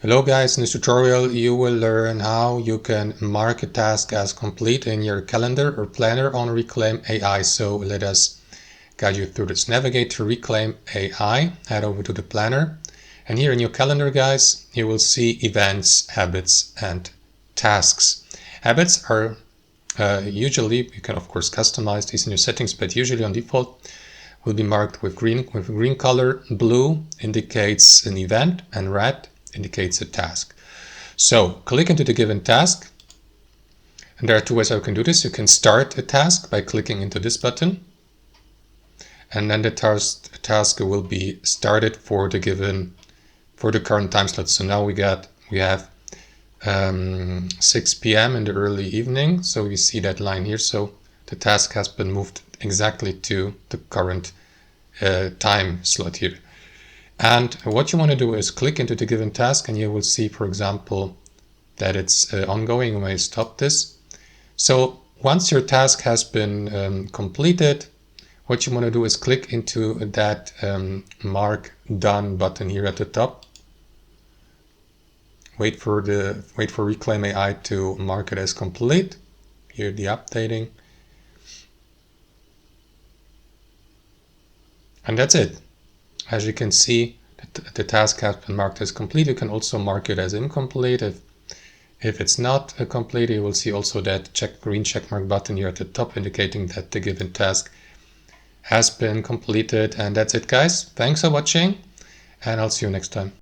Hello guys, in this tutorial you will learn how you can mark a task as complete in your calendar or planner on Reclaim.ai. So let us guide you through this. Navigate to Reclaim.ai, head over to the planner, and here in your calendar guys you will see events, habits and tasks. Habits are usually, you can of course customize these in your settings, but usually on default will be marked with green color. Blue indicates an event and red indicates a task. So click into the given task, and there are two ways how you can do this. You can start a task by clicking into this button, and then the task will be started for the current time slot. So now we have 6 p.m. in the early evening, so you see that line here. So the task has been moved exactly to the current time slot here. And what you want to do is click into the given task, and you will see, for example, that it's ongoing. You may stop this. So once your task has been completed, what you want to do is click into that mark done button here at the top. Wait for Reclaim.ai to mark it as complete. Here the updating. And that's it. As you can see, the task has been marked as complete. You can also mark it as incomplete. If it's not complete, you will see also that green checkmark button here at the top indicating that the given task has been completed. And that's it guys. Thanks for watching, and I'll see you next time.